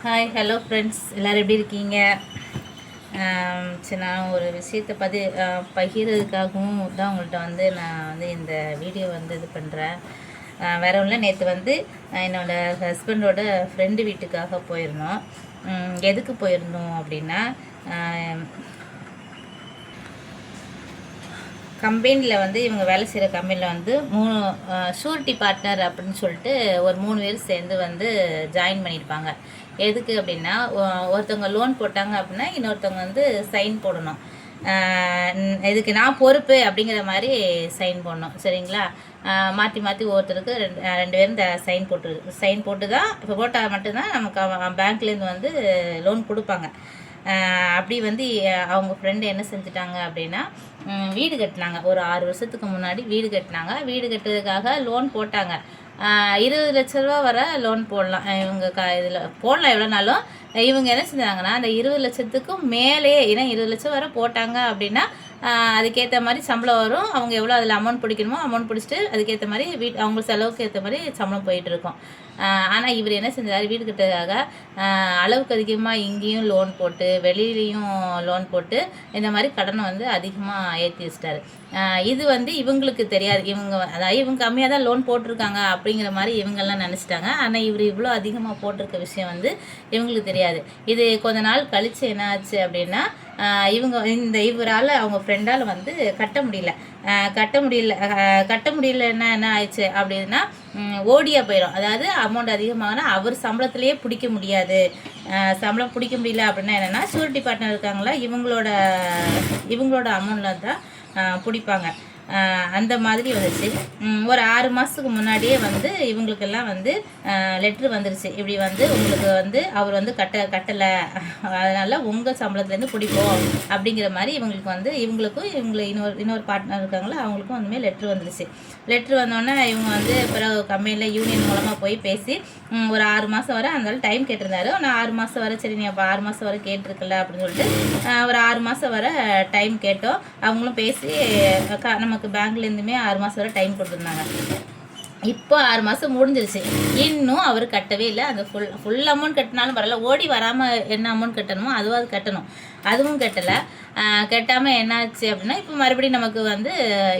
Hi hello friends, எல்லோரும் எப்படி இருக்கீங்க? சரி, நான் ஒரு விஷயத்தை பகிர்றதுக்காகவும் தான் உங்கள்கிட்ட வந்து நான் வந்து இந்த வீடியோ வந்து இது பண்ணுறேன். வேறு ஒன்றும் இல்லை, நேற்று வந்து என்னோடய ஹஸ்பண்டோட ஃப்ரெண்டு வீட்டுக்காக போயிருந்தோம். எதுக்கு போயிருந்தோம் அப்படின்னா, கம்பெனியில் வந்து இவங்க வேலை செய்கிற கம்பெனியில் வந்து 3 ஷூரிட்டி பார்ட்னர் அப்படின்னு சொல்லிட்டு ஒரு 3 பேர் சேர்ந்து வந்து ஜாயின் பண்ணியிருப்பாங்க. எதுக்கு அப்படின்னா, ஒருத்தவங்க லோன் போட்டாங்க அப்படின்னா இன்னொருத்தவங்க வந்து சைன் போடணும். இதுக்கு நான் பொறுப்பு அப்படிங்கிற மாதிரி சைன் போடணும். சரிங்களா? மாற்றி மாற்றி ஒவ்வொருத்தருக்கு ரெண்டு பேரும் இந்த சைன் போட்டு தான் இப்போ போட்டால் மட்டும்தான் நமக்கு பேங்க்லேருந்து வந்து லோன் கொடுப்பாங்க. அப்படி வந்து அவங்க ஃப்ரெண்டு என்ன செஞ்சுட்டாங்க அப்படின்னா, வீடு கட்டினாங்க. ஒரு 6 வருஷத்துக்கு முன்னாடி வீடு கட்டினாங்க. வீடு கட்டுறதுக்காக லோன் போட்டாங்க. 20 லட்ச ரூபா வரை லோன் போடலாம். இவங்க இதில் போடலாம் எவ்வளோனாலும். இவங்க என்ன செஞ்சாங்கன்னா, அந்த 20 லட்சத்துக்கும் மேலே, ஏன்னா 20 லட்சம் வரை போட்டாங்க அப்படின்னா அதுக்கேற்ற மாதிரி சம்பளம் வரும். அவங்க எவ்வளோ அதில் அமௌண்ட் பிடிக்கணுமோ அமௌண்ட் பிடிச்சிட்டு அதுக்கேற்ற மாதிரி அவங்க செலவுக்கு ஏற்ற மாதிரி சம்பளம் போயிட்டுருக்கும். ஆனால் இவர் என்ன செஞ்சார், வீடு கட்டுறதுக்காக அளவுக்கு அதிகமாக இங்கேயும் லோன் போட்டு வெளியிலையும் லோன் போட்டு இந்த மாதிரி கடனை வந்து அதிகமாக ஏற்றி வச்சிட்டாரு. இது வந்து இவங்களுக்கு தெரியாது. அதாவது இவங்க கம்மியாக தான் லோன் போட்டிருக்காங்க அப்படிங்கிற மாதிரி இவங்கெல்லாம் நினச்சிட்டாங்க. ஆனால் இவர் இவ்வளோ அதிகமாக போட்டிருக்க விஷயம் வந்து இவங்களுக்கு தெரியாது. இது கொஞ்ச நாள் கழித்து என்ன ஆச்சு அப்படின்னா, இவரால் அவங்க ஃப்ரெண்டால் வந்து கட்ட முடியலன்னா என்ன ஆயிடுச்சு அப்படின்னா, ஓடியா போயிடும். அதாவது அமௌண்ட் அதிகமாகனா அவர் சம்பளத்திலேயே பிடிக்க முடியாது. சம்பளம் பிடிக்க முடியல அப்படின்னா என்னென்னா, ஷூரிட்டி பார்ட்னர் இருக்காங்களா, இவங்களோட அமௌண்ட்டில் தான் பிடிப்பாங்க. அந்த மாதிரி வந்துச்சு. ஒரு 6 மாதத்துக்கு முன்னாடியே வந்து இவங்களுக்கெல்லாம் வந்து லெட்ரு வந்துருச்சு. இப்படி வந்து உங்களுக்கு வந்து அவர் வந்து கட்டலை, அதனால் உங்கள் சம்பளத்துலேருந்து பிடிப்போம் அப்படிங்கிற மாதிரி இவங்களுக்கும் இன்னொரு பார்ட்னர் இருக்காங்களோ அவங்களுக்கும் அந்தமாதிரி லெட்ரு வந்துருச்சு. லெட்ரு வந்தோடனே இவங்க வந்து பிறகு கம்பெனியில் யூனியன் மூலமாக போய் பேசி ஒரு 6 மாதம் வரை அந்த டைம் கேட்டிருந்தாரு. நான் 6 மாதம் வரை, சரி நீ அப்போ 6 மாதம் வரை கேட்டிருக்கல அப்படின்னு சொல்லிட்டு ஒரு 6 மாதம் வரை டைம் கேட்டோம். அவங்களும் பேசி நமக்கு பேங்க்லேருந்துமே 6 மாதம் வரை டைம் கொடுத்துருந்தாங்க. இப்போ 6 மாதம் முடிஞ்சிருச்சு. இன்னும் அவர் கட்டவே இல்லை. அந்த ஃபுல் அமௌண்ட் கட்டினாலும் பரவாயில்ல, ஓடி வராமல் என்ன அமௌண்ட் கட்டணுமோ அதுவாது கட்டணும். அதுவும் கட்டலை. கட்டாமல் என்னாச்சு அப்படின்னா, இப்போ மறுபடியும் நமக்கு வந்து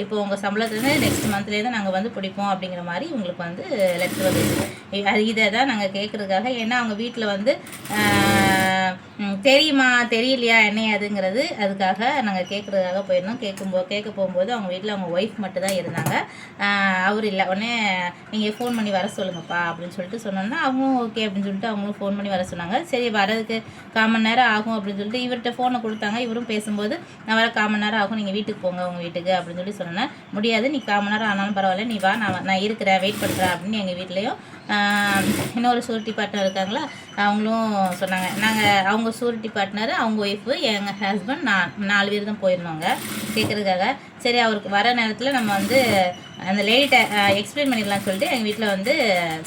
இப்போ உங்கள் சம்பளத்துலேருந்து நெக்ஸ்ட் மந்த்லேருந்து நாங்கள் வந்து பிடிப்போம் அப்படிங்கிற மாதிரி இவங்களுக்கு வந்து லெட்ரு வந்துச்சு. இதை தான் நாங்கள் கேட்குறதுக்காக, ஏன்னா அவங்க வீட்டில் வந்து தெரியுமா தெரியலையா என்ன அதுங்கிறது அதுக்காக நாங்கள் கேட்குறதுக்காக போயிருந்தோம். கேட்க போகும்போது அவங்க வீட்டில் அவங்க ஒய்ஃப் மட்டும் தான் இருந்தாங்க. அவர் இல்லை. உடனே நீங்கள் ஃபோன் பண்ணி வர சொல்லுங்கப்பா அப்படின்னு சொல்லிட்டு சொன்னோன்னா அவங்களும் ஓகே அப்படின்னு சொல்லிட்டு அவங்களும் ஃபோன் பண்ணி வர சொன்னாங்க. சரி, வரதுக்கு 1/4 மணி நேரம் ஆகும் அப்படின்னு சொல்லிட்டு இவர்கிட்ட ஃபோனை கொடுத்தாங்க. இவரும் பேசும்போது நான் வர 1/4 மணி நேரம் ஆகும், நீங்கள் வீட்டுக்கு போங்க உங்கள் வீட்டுக்கு அப்படின்னு சொல்லி சொன்னேன். முடியாது, நீ 1/4 மணி நேரம் ஆனாலும் பரவாயில்ல, நீ வா, நான் இருக்கிறேன், வெயிட் பண்ணுறேன் அப்படின்னு எங்கள் வீட்லேயும் இன்னொரு ஷூரிட்டி பார்ட்னர் இருக்காங்களா அவங்களும் சொன்னாங்க. அவங்க ஷூரிட்டி பார்ட்னர், அவங்க ஒய்ஃபு, எங்கள் ஹஸ்பண்ட், 4 பேர் தான் போயிருந்தோங்க கேட்குறதுக்காக. சரி, அவருக்கு வர நேரத்தில் நம்ம வந்து அந்த லேடிட்ட எக்ஸ்பிளைன் பண்ணிடலாம்னு சொல்லிட்டு எங்கள் வீட்டில் வந்து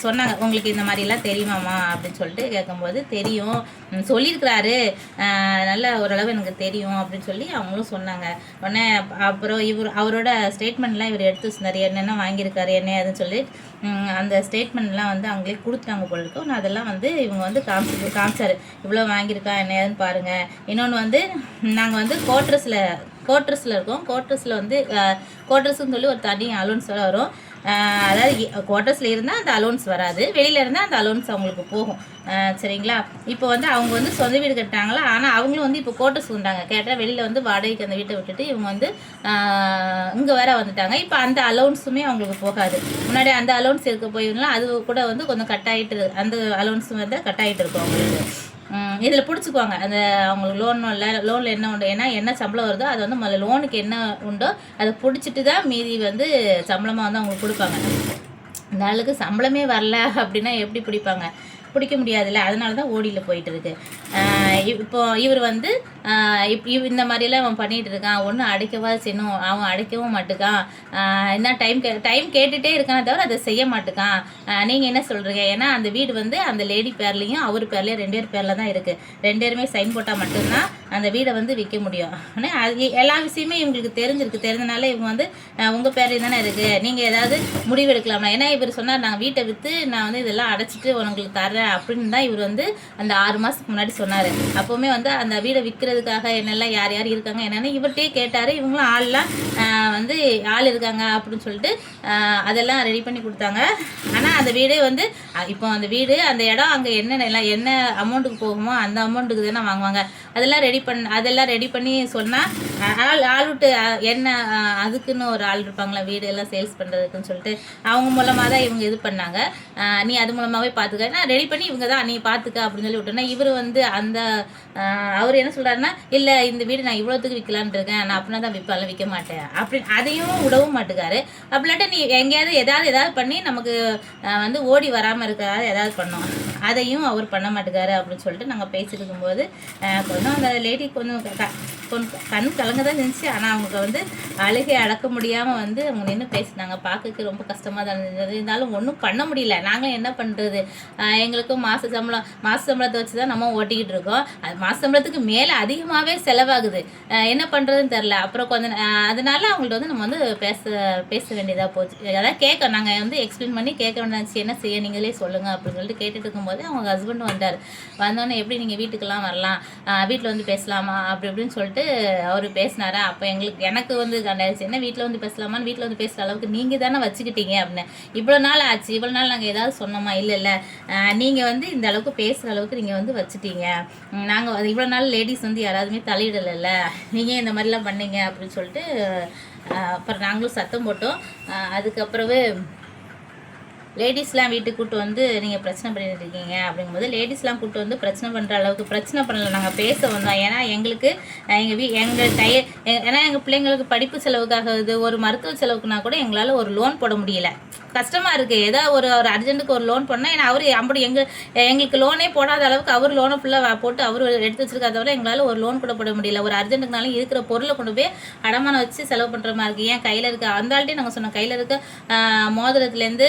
சொன்னாங்க. உங்களுக்கு இந்த மாதிரிலாம் தெரியுமாம்மா அப்படின்னு சொல்லிட்டு கேட்கும்போது, தெரியும் சொல்லியிருக்கிறாரு, நல்ல ஓரளவு எனக்கு தெரியும் அப்படின்னு சொல்லி அவங்களும் சொன்னாங்க. உடனே அப்புறம் அவரோட ஸ்டேட்மெண்ட்லாம் இவர் எடுத்து வச்சிருந்தார். என்னென்ன வாங்கியிருக்காரு என்ன அதுன்னு சொல்லி அந்த ஸ்டேட்மெண்ட்லாம் வந்து அவங்களே கொடுத்தாங்க போல இருக்கும். நான் அதெல்லாம் வந்து இவங்க வந்து காமிச்சார். இவ்வளோ வாங்கியிருக்கா என்ன ஏதுன்னு பாருங்கள். இன்னொன்று வந்து நாங்கள் வந்து கோட்ரஸில் இருக்கோம். கோட்ரஸில் வந்து கோட்ரஸ்ன்னு சொல்லி ஒரு தனி அலோன்ஸ் வரும். அதாவது குவார்ட்டர்ஸில் இருந்தால் அந்த அலோன்ஸ் வராது, வெளியில் இருந்தால் அந்த அலோன்ஸ் அவங்களுக்கு போகும். சரிங்களா? இப்போ வந்து அவங்க வந்து சொந்த வீடு கட்டாங்களா, ஆனால் அவங்களும் வந்து இப்போ குவார்ட்டர்ஸ் வந்தாங்க. கேட்டால் வெளியில் வந்து வாடகைக்கு அந்த வீட்டை விட்டுட்டு இவங்க வந்து இங்கே வேற வந்துட்டாங்க. இப்போ அந்த அலோன்ஸுமே அவங்களுக்கு போகாது. முன்னாடி அந்த அலோன்ஸ் இருக்க போயிருந்தாலும் அது கூட வந்து கொஞ்சம் கட்டாயிட்டு, அந்த அலோன்ஸும் வந்து கட்டாயிட்டு இருக்கும் அவங்களுக்கு. இதில் பிடிச்சிக்குவாங்க. அந்த அவங்களுக்கு லோனில் என்ன உண்டு, ஏன்னா என்ன சம்பளம் வருதோ அது வந்து முதல்ல லோனுக்கு என்ன உண்டோ அதை பிடிச்சிட்டு தான் மீதி வந்து சம்பளமாக வந்து அவங்களுக்கு கொடுப்பாங்க. இந்த ஆளுக்கு சம்பளமே வரல அப்படின்னா எப்படி பிடிப்பாங்க? பிடிக்க முடியாதுல்ல. அதனால தான் ஓடியில் போயிட்டு இருக்கு. இப்போ இவர் வந்து இந்த மாதிரிலாம் அவன் பண்ணிகிட்டு இருக்கான். ஒன்றும் அடைக்கவா செய்யணும், அவன் அடைக்கவும் மாட்டுக்கான். என்ன டைம் கேட்டுகிட்டே இருக்கானே தவிர அதை செய்ய மாட்டுக்கான். நீங்கள் என்ன சொல்கிறீங்க? ஏன்னா அந்த வீடு வந்து அந்த லேடி பேர்லேயும் அவர் பேர்லேயும் 2 பேர் பேரில் தான் இருக்குது. 2 பேருமே சைன் போட்டால் மட்டும்தான் அந்த வீடை வந்து விற்க முடியும். ஆனால் அது எல்லா விஷயமே இவங்களுக்கு தெரிஞ்சனால இவங்க வந்து உங்கள் பேர்லேயும் தானே இருக்குது, நீங்கள் ஏதாவது முடிவு எடுக்கலாம்னா. ஏன்னா இவர் சொன்னார், நான் வீட்டை விற்று நான் வந்து இதெல்லாம் அடைச்சிட்டு உங்களுக்கு தரேன் அப்படின்னு தான் இவர் வந்து அந்த 6 மாதத்துக்கு முன்னாடி சொன்னார். அப்போவுமே வந்து அந்த வீடை விற்கிறதுக்காக என்னெல்லாம் யார் யார் இருக்காங்க என்னென்னு இவர்கிட்டயே கேட்டார். இவங்களும் ஆள்லாம் வந்து ஆள் இருக்காங்க அப்படின்னு சொல்லிட்டு அதெல்லாம் ரெடி பண்ணி கொடுத்தாங்க. ஆனால் அந்த வீடே வந்து இப்போ அந்த வீடு அந்த இடம் அங்கே என்ன அமௌண்ட்டுக்கு போகுமோ அந்த அமௌண்ட்டுக்கு தானே வாங்குவாங்க. அதெல்லாம் ரெடி பண்ணி சொன்னால் ஆள் விட்டு என்ன அதுக்குன்னு ஒரு ஆள் இருப்பாங்களா வீடு எல்லாம் சேல்ஸ் பண்ணுறதுக்குன்னு சொல்லிட்டு அவங்க மூலமாக தான் இவங்க இது பண்ணாங்க. நீ அது மூலமாகவே பார்த்துக்க, நான் ரெடி பண்ணி இவங்க தான் நீ பார்த்துக்க அப்படின்னு சொல்லி விட்டோன்னா இவர் வந்து அவர் என்ன சொல்கிறாருன்னா, இல்லை இந்த வீடு நான் இவ்வளோத்துக்கு விற்கலான்னு இருக்கேன், நான் அப்படின்னா தான் விற்பால விற்க மாட்டேன் அப்படின்னு அதையும் விடவும் மாட்டுக்காரு. அப்படின்ட்டு நீ எங்கேயாவது ஏதாவது பண்ணி நமக்கு வந்து ஓடி வராமல் இருக்காது ஏதாவது பண்ணோம், அதையும் அவர் பண்ண மாட்டேங்காரு அப்படின்னு சொல்லிட்டு நாங்கள் பேசிட்டு இருக்கும்போது கொஞ்சம் அந்த லேடி கொஞ்சம் கண் கலங்க தான் இருந்துச்சு. ஆனால் அவங்களுக்கு வந்து அழுகை அடக்க முடியாமல் வந்து அவங்க நின்று பேசினாங்க. பார்க்கறதுக்கு ரொம்ப கஷ்டமாக தான் இருந்தது. இருந்தாலும் ஒன்றும் பண்ண முடியல. நாங்களும் என்ன பண்ணுறது, எங்களுக்கும் மாத சம்பளத்தை வச்சு தான் நம்ம ஓட்டிக்கிட்டு இருக்கோம். அது மாத சம்பளத்துக்கு மேலே அதிகமாகவே செலவாகுது. என்ன பண்ணுறதுன்னு தெரில. அப்புறம் கொஞ்சம் அதனால அவங்கள்ட்ட வந்து நம்ம வந்து பேச வேண்டியதாக போச்சு. அதான் நாங்கள் வந்து எக்ஸ்பிளைன் பண்ணி கேட்க வேண்டியது, என்ன செய்ய நீங்களே சொல்லுங்கள் அப்படின்னு சொல்லிட்டு கேட்டுட்டு இருக்கும்போது அவங்க ஹஸ்பண்ட் வந்தார். வந்தோடனே எப்படி நீங்கள் வீட்டுக்கெல்லாம் வரலாம், வீட்டில் வந்து பேசலாமா அப்படி இப்படின்னு சொல்லிட்டு அவர் பேசினாரா. அப்போ எனக்கு வந்து கண்டாச்சு, என்ன வீட்டில் வந்து பேசலாமான்னு, வீட்டில் வந்து பேசுகிற அளவுக்கு நீங்கள் தானே வச்சுக்கிட்டீங்க அப்படின்னு. இவ்வளோ நாள் ஆச்சு, இவ்வளோ நாள் நாங்கள் ஏதாவது சொன்னோமா, இல்லை நீங்கள் வந்து இந்த அளவுக்கு பேசுகிற அளவுக்கு நீங்கள் வந்து வச்சுட்டீங்க. நாங்கள் இவ்வளோ நாள் லேடிஸ் வந்து யாராவதுமே தலையிடலைல்ல, நீங்கள் இந்த மாதிரிலாம் பண்ணீங்க அப்படின்னு சொல்லிட்டு அப்புறம் நாங்களும் சத்தம் போட்டோம். அதுக்கப்புறவு லேடிஸ்லாம் வீட்டுக்கு கூப்பிட்டு வந்து நீங்கள் பிரச்சனை பண்ணிட்டு இருக்கீங்க அப்படிங்கும்போது லேடிஸ்லாம் கூப்பிட்டு வந்து பிரச்சனை பண்ணுற அளவுக்கு பிரச்சனை பண்ணலை, நாங்கள் பேச வந்தோம். ஏன்னா எங்களுக்கு ஏன்னா எங்கள் பிள்ளைங்களுக்கு படிப்பு செலவுக்காக ஒரு மருத்துவ செலவுக்குனா கூட எங்களால் ஒரு லோன் போட முடியல. கஷ்டமாக இருக்குது. ஏதோ ஒரு அர்ஜென்ட்டுக்கு ஒரு லோன் பண்ணால், ஏன்னா அவர் அப்படி எங்களுக்கு லோனே போடாத அளவுக்கு அவர் லோனை ஃபுல்லாக போட்டு அவர் எடுத்து வச்சிருக்காத தவிர எங்களால் ஒரு லோன் கூட போட முடியல. ஒரு அர்ஜென்ட்டுக்குனாலும் இருக்கிற பொருளை கொண்டு போய் அடமானம் வச்சு செலவு பண்ணுற மாதிரி இருக்குது. ஏன் கையில் இருக்க அந்த ஆள்கிட்டே நாங்கள் சொன்னோம், கையில் இருக்க மோதிரத்துலேருந்து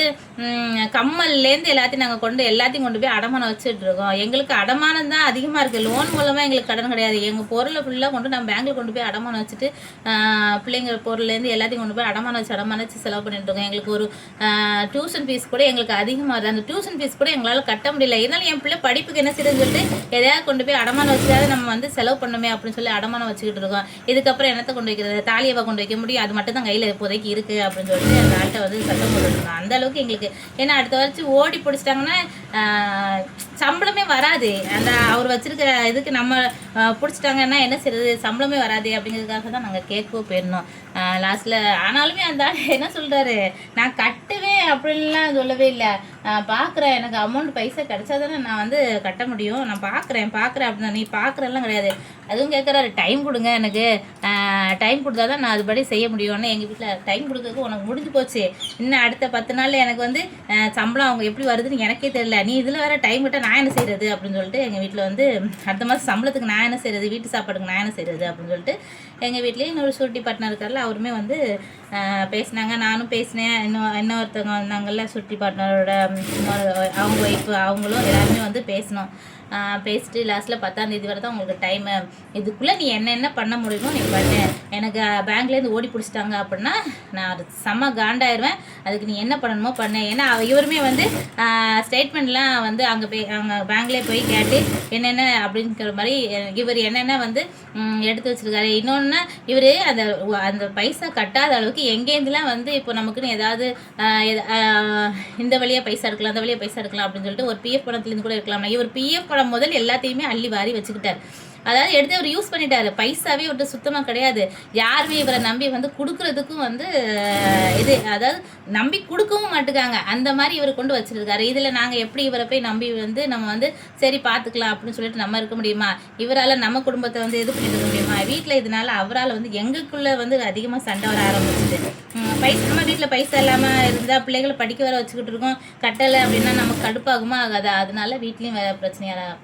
கம்மல்லேருந்து எல்லாத்தையும் கொண்டு போய் அடமானம் வச்சுட்டு இருக்கோம். எங்களுக்கு அடமானம் தான் அதிகமாக இருக்குது, லோன் மூலமாக எங்களுக்கு கடன் கிடையாது. எங்கள் பொருளை ஃபுல்லாக கொண்டு நம்ம பேங்கில் கொண்டு போய் அடமானம் வச்சுட்டு பிள்ளைங்க பொருள்லேருந்து எல்லாத்தையும் கொண்டு போய் அடமானம் வச்சு செலவு பண்ணிட்டு இருக்கோம். எங்களுக்கு ஒரு டியூஷன் ஃபீஸ் கூட எங்களுக்கு அதிகமாக இருக்குது. அந்த டியூஷன் ஃபீஸ் கூட எங்களால் கட்ட முடியல. இருந்தாலும் என் பிள்ளை படிப்புக்கு என்ன செய்யுதுன்னு சொல்லிட்டு எதையாவது கொண்டு போய் அடமானம் வச்சுதாவது நம்ம வந்து செலவு பண்ணுமே அப்படின்னு சொல்லி அடமானம் வச்சுக்கிட்டு இருக்கோம். இதுக்கப்புறம் என்னத்தை கொண்டு வைக்கிறது, தாலியவா கொண்டு வைக்க முடியும், அது மட்டும் தான் கையில் இப்போதைக்கு இருக்குது அப்படின்னு சொல்லிட்டு அந்த ஆள்கிட்ட வந்து சட்டம் போட்டுருக்கோம். அந்த அளவுக்கு எங்களுக்கு, ஏன்னா அடுத்த வருஷம் ஓடி பிடிச்சிட்டாங்கன்னா சம்பளமே வராது. அந்த அவர் வச்சிருக்கிற இதுக்கு நம்ம பிடிச்சிட்டாங்கன்னா என்ன செய்யறது, சம்பளமே வராது. அப்படிங்கிறதுக்காக தான் நாங்கள் கேட்கவும் போயிருந்தோம் லாஸ்ட்டில். ஆனாலுமே அந்த என்ன சொல்கிறாரு, நான் கட்டுவேன் அப்படின்லாம் சொல்லவே இல்லை, பார்க்குறேன், எனக்கு அமௌண்ட் பைசா கிடச்சா தானே நான் வந்து கட்ட முடியும், நான் பார்க்குறேன் அப்படின்னா, நீ பார்க்குறெல்லாம் கிடையாது. அதுவும் கேட்குறாரு, டைம் கொடுங்க, எனக்கு டைம் கொடுத்தா தான் நான் அதுபடி செய்ய முடியும்னு. எங்கள் வீட்டில் டைம் கொடுக்கறதுக்கு உனக்கு முடிஞ்சு போச்சு, இன்னும் அடுத்த 10 நாளில் எனக்கு வந்து சம்பளம் அவங்க எப்படி வருதுன்னு எனக்கே தெரியல, நீ இதில் வேறு டைம் விட்டால் நான் என்ன செய்கிறது அப்படின்னு சொல்லிட்டு எங்கள் வீட்டில் வந்து அடுத்த மாதம் சம்பளத்துக்கு நான் என்ன செய்கிறது, வீட்டு சாப்பாடுக்கு நான் என்ன செய்கிறது அப்படின்னு சொல்லிட்டு எங்கள் வீட்லேயே இன்னொரு சூட்டி பார்ட்னர் இருக்கார்ல அவருமே வந்து பேசினாங்க. நானும் பேசினேன். இன்னொருத்தவங்க வந்தாங்கல்ல சுட்டி பார்ட்னரோட அவங்க ஒய்ஃபு, அவங்களும் எல்லாருமே வந்து பேசினோம். பேசிட்டு லாஸ்ட்டில் 10ஆம் தேதி வரை தான் உங்களுக்கு டைமு, இதுக்குள்ளே நீ என்ன பண்ண முடியுமோ நீ பண்ணு, எனக்கு பேங்க்லேருந்து ஓடி பிடிச்சிட்டாங்க அப்படின்னா நான் அது செம்ம காண்டாயிருவேன், அதுக்கு நீ என்ன பண்ணணுமோ பண்ணு. ஏன்னா இவருமே வந்து ஸ்டேட்மெண்ட்லாம் வந்து அங்கே பேங்க்லேயே போய் கேட்டு என்னென்ன அப்படிங்கிற மாதிரி இவர் என்னென்ன வந்து எடுத்து வச்சுருக்காரு. இன்னொன்று இவர் அந்த பைசா கட்டாத அளவுக்கு எங்கேருந்துலாம் வந்து இப்போ நமக்குன்னு ஏதாவது இந்த வழியாக பைசா எடுக்கலாம், அந்த வழியாக பைசா எடுக்கலாம் அப்படின்னு சொல்லிட்டு ஒரு பிஎஃப் பணத்துலேருந்து கூட இருக்கலாம். இவர் பிஎஃப் பணம் முதல் எல்லாத்தையுமே அள்ளி வாரி வச்சுக்கிட்டார். அதாவது எடுத்து அவர் யூஸ் பண்ணிட்டாரு, பைசாவே விட்டு சுத்தமாக கிடையாது. யாருமே இவரை நம்பி வந்து கொடுக்குறதுக்கும் வந்து அதாவது நம்பி கொடுக்கவும் மாட்டுக்காங்க, அந்த மாதிரி இவர் கொண்டு வச்சுருக்காரு. இதில் நாங்கள் எப்படி இவரை போய் நம்பி வந்து நம்ம வந்து சரி பார்த்துக்கலாம் அப்படின்னு சொல்லிட்டு நம்ம இருக்க முடியுமா? இவரால் நம்ம குடும்பத்தை வந்து இது பண்ணிட்டு இருக்க முடியுமா? வீட்டில் இதனால அவரால் வந்து எங்களுக்குள்ளே வந்து அதிகமாக சண்டை வர ஆரம்பிச்சுது. நம்ம வீட்டில் பைசா இல்லாமல் இருந்தால் பிள்ளைகளை படிக்க வர வச்சுக்கிட்டு இருக்கோம், கட்டலை அப்படின்னா நமக்கு கடுப்பாகுமா ஆகாதா? அதனால வீட்லேயும் வேறு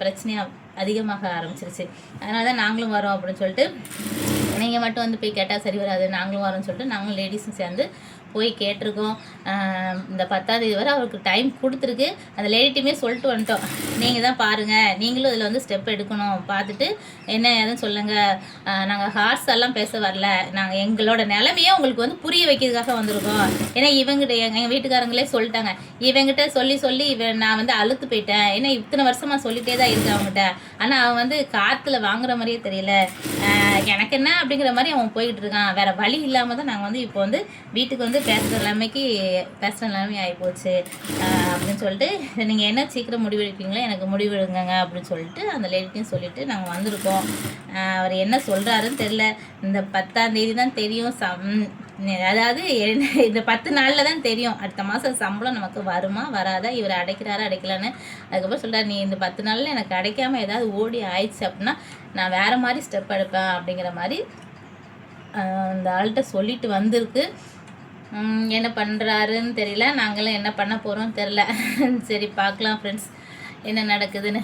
பிரச்சனையாக அதிகமாக ஆரம்பிச்சிருச்சு. அதனால தான் நாங்களும் வரோம் அப்படின்னு சொல்லிட்டு, நீங்கள் மட்டும் வந்து போய் கேட்டால் சரி வராது, நாங்களும் வரோம்னு சொல்லிட்டு நாங்களும் லேடிஸும் சேர்ந்து போய் கேட்டிருக்கோம். இந்த 10ஆம் தேதி வரை அவருக்கு டைம் கொடுத்துருக்கு. அந்த லேடிட்டுமே சொல்லிட்டு வந்துட்டோம், நீங்கள் தான் பாருங்கள், நீங்களும் இதில் வந்து ஸ்டெப் எடுக்கணும், பார்த்துட்டு என்ன ஏதுன்னு சொல்லுங்கள். நாங்கள் ஹார்ஸ் எல்லாம் பேச வரல, நாங்கள் எங்களோட நிலைமையே உங்களுக்கு வந்து புரிய வைக்கிறதுக்காக வந்திருக்கோம். ஏன்னா இவங்கிட்ட எங்கள் வீட்டுக்காரங்களே சொல்லிட்டாங்க, இவங்கிட்ட சொல்லி சொல்லி நான் வந்து அழுத்து போயிட்டேன். ஏன்னா இத்தனை வருஷமாக சொல்லிகிட்டே தான் இருக்கேன் அவங்ககிட்ட. ஆனால் அவன் வந்து காற்றுல வாங்குற மாதிரியே தெரியல, எனக்கு என்ன அப்படிங்கிற மாதிரி அவன் போய்கிட்டு இருக்கான். வேறு வழி இல்லாமல் தான் நாங்கள் வந்து இப்போ வந்து வீட்டுக்கு வந்து பேசுகிற நிலைமை ஆகிப்போச்சு அப்படின்னு சொல்லிட்டு, நீங்கள் என்ன சீக்கிரம் முடிவெடுப்பீங்களோ எனக்கு முடிவெடுங்க அப்படின்னு சொல்லிட்டு அந்த லேடிட்டையும் சொல்லிவிட்டு நாங்கள் வந்திருக்கோம். அவர் என்ன சொல்கிறாருன்னு தெரில. இந்த 10ஆம் தேதி தான் தெரியும். அதாவது இந்த 10 நாளில் தான் தெரியும் அடுத்த மாதம் சம்பளம் நமக்கு வருமா வராதா, இவர் அடைக்கிறாரா அடைக்கலான்னு. அதுக்கப்புறம் சொல்கிறார், நீ இந்த 10 நாளில் எனக்கு அடைக்காமல் ஏதாவது ஓடி ஆயிடுச்சு அப்படின்னா நான் வேறு மாதிரி ஸ்டெப் எடுப்பேன் அப்படிங்கிற மாதிரி அந்த ஆள்கிட்ட சொல்லிட்டு வந்திருக்கு. என்ன பண்ணுறாருன்னு தெரியல, நாங்களும் என்ன பண்ண போகிறோம் தெரில. சரி பார்க்கலாம் ஃப்ரெண்ட்ஸ் என்ன நடக்குதுன்னு.